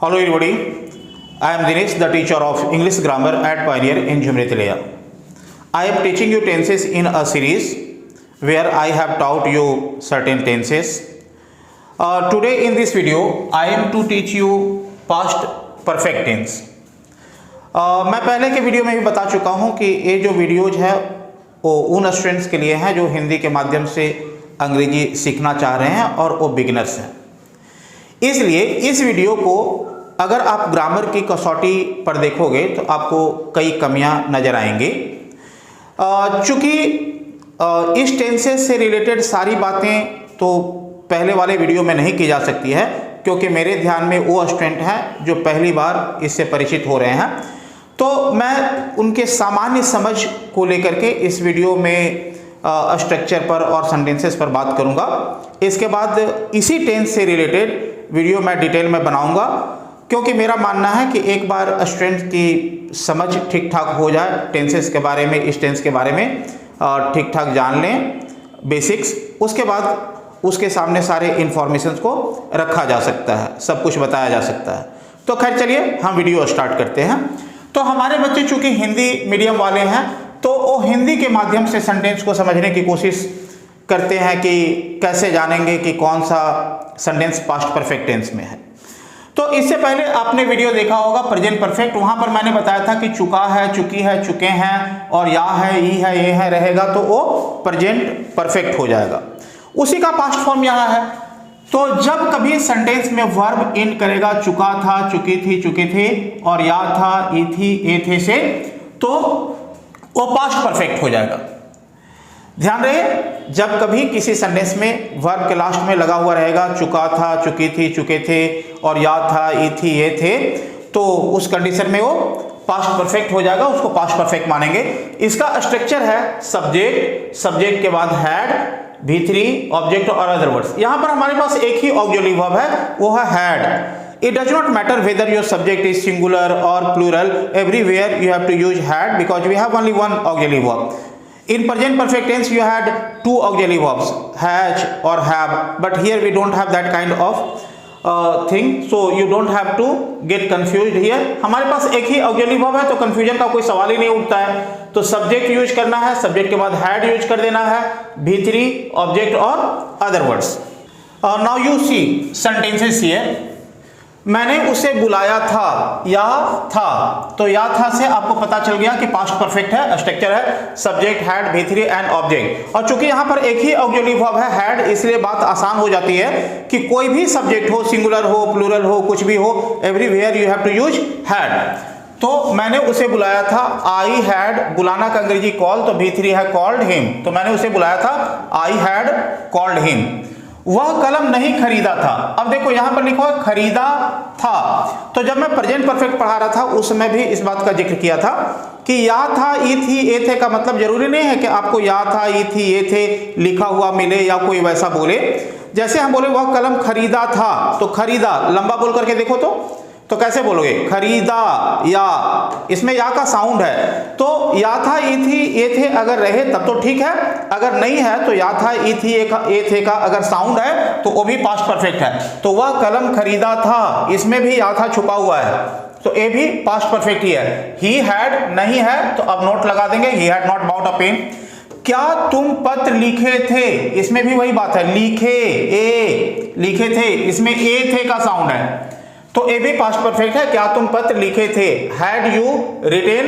Hello everybody, I am Dinesh, the teacher of English grammar at Pioneer in Jumretilia. I am teaching you tenses in a series where I have taught you certain tenses. Today in this video, I am to teach you past perfect tense. मैं पहले के video में भी बता चुका हूं कि ये जो वीडियोज है वो उन स्टूडेंट्स के लिए हैं जो हिंदी के माध्यम से अंग्रेजी सीखना चाह रहे हैं और वो बिगिनर्स हैं। इसलिए इस वीडियो को अगर आप ग्रामर की कसौटी पर देखोगे तो आपको कई कमियां नज़र आएंगी। चूँकि इस टेंसेस से रिलेटेड सारी बातें तो पहले वाले वीडियो में नहीं की जा सकती है, क्योंकि मेरे ध्यान में वो स्टूडेंट हैं जो पहली बार इससे परिचित हो रहे हैं, तो मैं उनके सामान्य समझ को लेकर के इस वीडियो में स्ट्रक्चर पर और सेंटेंसेस पर बात करूंगा। इसके बाद इसी टेंस से रिलेटेड वीडियो मैं डिटेल में बनाऊंगा, क्योंकि मेरा मानना है कि एक बार स्टूडेंट की समझ ठीक ठाक हो जाए टेंसेस के बारे में, इस टेंस के बारे में ठीक ठाक जान लें बेसिक्स, उसके बाद उसके सामने सारे इंफॉर्मेशंस को रखा जा सकता है, सब कुछ बताया जा सकता है। तो खैर चलिए हम वीडियो स्टार्ट करते हैं। तो हमारे बच्चे चूंकि हिंदी मीडियम वाले हैं तो वो हिंदी के माध्यम से सेंटेंस को समझने की कोशिश करते हैं कि कैसे जानेंगे कि कौन सा सेंटेंस पास्ट परफेक्ट टेंस में है। तो इससे पहले आपने वीडियो देखा होगा प्रेजेंट परफेक्ट, वहां पर मैंने बताया था कि चुका है, चुकी है, चुके हैं और या है, ई है, ये है रहेगा तो वो प्रेजेंट परफेक्ट हो जाएगा। उसी का पास्ट फॉर्म यहाँ है। तो जब कभी सेंटेंस में वर्ब इन करेगा चुका था, चुकी थी, चुके थे और या था, ई थी, ए थे से, तो वो पास्ट परफेक्ट हो जाएगा। ध्यान रहे, जब कभी किसी सेंटेंस में वर्ब के लास्ट में लगा हुआ रहेगा चुका था, चुकी थी, चुके थे और या था, ई थी, ये थे, तो उस कंडीशन में वो पास्ट परफेक्ट हो जाएगा, उसको पास्ट परफेक्ट मानेंगे। इसका स्ट्रक्चर है सब्जेक्ट, सब्जेक्ट के बाद हैड, V3, ऑब्जेक्ट और अदर वर्ड्स। यहां पर हमारे पास एक ही ऑक्सिलरी वर्ब है, वो है had. It does not matter whether your subject is singular or plural, everywhere you have to use had because we have only one auxiliary verb. In present perfect tense you had two auxiliary verbs, has or have, but here we don't have that kind of thing, so you don't have to get confused here. हमारे पास एक ही auxiliary verb है तो confusion का कोई सवाल ही नहीं उठता है। तो सब्जेक्ट यूज करना है, सब्जेक्ट के बाद had यूज कर देना है, V3, ऑब्जेक्ट और other words. Now you see sentences here. मैंने उसे बुलाया था, या था, तो या था से आपको पता चल गया कि पास्ट परफेक्ट है, स्ट्रक्चर है subject, had, V3 and object. और चूंकि यहां पर एक ही ऑक्सिलरी वर्ब है हैड, इसलिए बात आसान हो जाती है कि कोई भी सब्जेक्ट हो, सिंगुलर हो, प्लूरल हो, कुछ भी हो, everywhere you have to use had. तो मैंने उसे बुलाया था, आई हैड, बुलाना का अंग्रेजी कॉल, तो V3 है कॉल्ड हिम, तो मैंने उसे बुलाया था, आई हैड कॉल्ड हिम। वह कलम नहीं खरीदा था। अब देखो यहां पर लिखा है खरीदा था, तो जब मैं प्रेजेंट परफेक्ट पढ़ा रहा था उस समय भी इस बात का जिक्र किया था कि या था, ई थी, ए थे का मतलब जरूरी नहीं है कि आपको या था, ई थी, ये थे लिखा हुआ मिले या कोई वैसा बोले। जैसे हम बोले वह कलम खरीदा था, तो खरीदा लंबा बोल करके देखो तो कैसे बोलोगे, खरीदा, या, इसमें या का साउंड है, तो या था, ई थी, ये थे अगर रहे तब तो ठीक है, अगर नहीं है तो या था, ई थी, ये थे का अगर साउंड है तो वो भी पास्ट परफेक्ट है। तो वह कलम खरीदा था, इसमें भी या था छुपा हुआ है, तो ये भी पास्ट परफेक्ट ही है। ही हैड नहीं है तो अब नोट लगा देंगे, he had not bought a pen. क्या तुम पत्र लिखे थे, इसमें भी वही बात है, लिखे, ए लिखे थे, इसमें ए थे का साउंड है, तो ए भी पास्ट परफेक्ट है। क्या तुम पत्र लिखे थे, had you written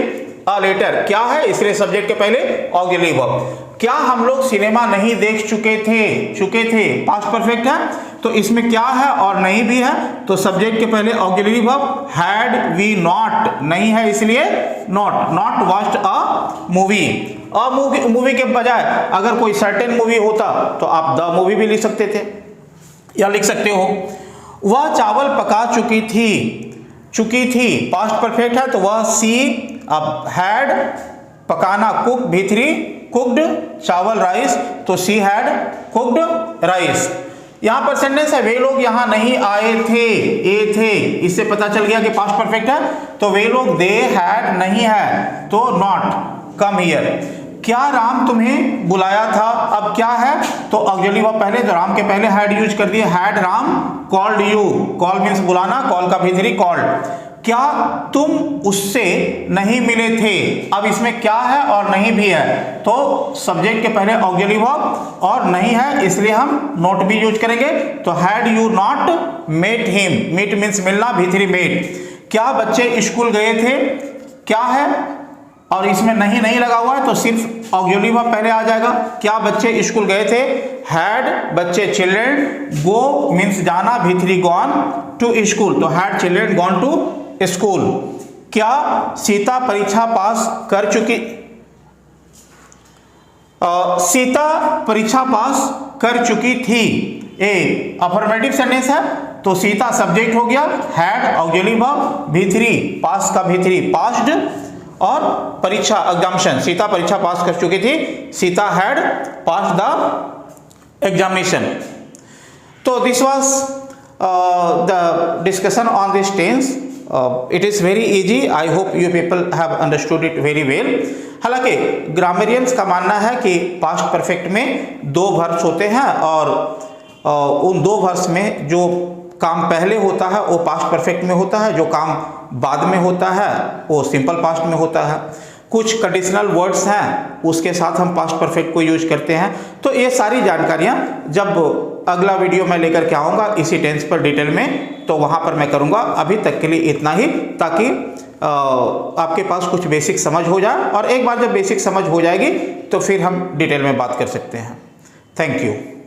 a letter, क्या है इसलिए सब्जेक्ट के पहले ऑक्सिलरी वर्ब। क्या हम लोग सिनेमा नहीं देख चुके थे, पास्ट परफेक्ट है, तो इसमें क्या है और नहीं भी है, तो सब्जेक्ट के पहले auxiliary verb. Had we not, नहीं है इसलिए not watched a movie. Movie के बजाय अगर कोई सर्टेन मूवी होता तो आप द मूवी भी लिख सकते थे या लिख सकते हो। वह चावल पका चुकी थी, पास्ट परफेक्ट है, तो वह सी, अब हैड, पकाना कुक, V3 कुक्ड, चावल राइस, तो सी हैड कुक्ड राइस। यहां पर सेंटेंस है वे लोग यहां नहीं आए थे, ए थे, इससे पता चल गया कि पास्ट परफेक्ट है, तो वे लोग दे हैड नहीं है तो नॉट कम हियर। क्या राम तुम्हें बुलाया था, अब क्या है तो ऑक्सिलरी वर्ब पहले, तो राम के पहले हैड यूज कर दिए, had Ram called you, call means बुलाना, कॉल का V3 कॉल्ड। क्या तुम उससे नहीं मिले थे, अब इसमें क्या है और नहीं भी है, तो सब्जेक्ट के पहले ऑक्सिलरी वर्ब और नहीं है इसलिए हम नॉट भी यूज करेंगे, तो had you not met him, meet means मिलना, V3 मेट। क्या बच्चे स्कूल गए थे, क्या है और इसमें नहीं लगा हुआ है तो सिर्फ ऑक्सिलरी वर्ब पहले आ जाएगा। क्या बच्चे स्कूल गए थे, हैड बच्चे चिल्ड्रन, गो मीन्स जाना, V3 गॉन टू स्कूल, तो had children gone to school. क्या सीता परीक्षा पास कर चुकी, सीता परीक्षा पास कर चुकी थी, ए अफर्मेटिव सेंटेंस है तो सीता सब्जेक्ट हो गया, हैड ऑक्सिलरी वर्ब, V3 पास का V3 पास्ड, और परीक्षा एग्जामिनेशन, सीता परीक्षा पास कर चुकी थी, Sita had pass the examination. तो this was the discussion on this tense. It is very easy, I hope you people have understood it very well. हालांकि grammarians का मानना है कि पास्ट परफेक्ट में 2 वर्ब्स होते हैं और उन 2 वर्ब्स में जो काम पहले होता है वो पास्ट परफेक्ट में होता है, जो काम बाद में होता है वो सिंपल पास्ट में होता है। कुछ कंडीशनल वर्ड्स हैं उसके साथ हम पास्ट परफेक्ट को यूज करते हैं। तो ये सारी जानकारियां जब अगला वीडियो मैं लेकर के आऊँगा इसी टेंस पर डिटेल में, तो वहाँ पर मैं करूँगा। अभी तक के लिए इतना ही, ताकि आपके पास कुछ बेसिक समझ हो जाए, और एक बार जब बेसिक समझ हो जाएगी तो फिर हम डिटेल में बात कर सकते हैं। Thank you.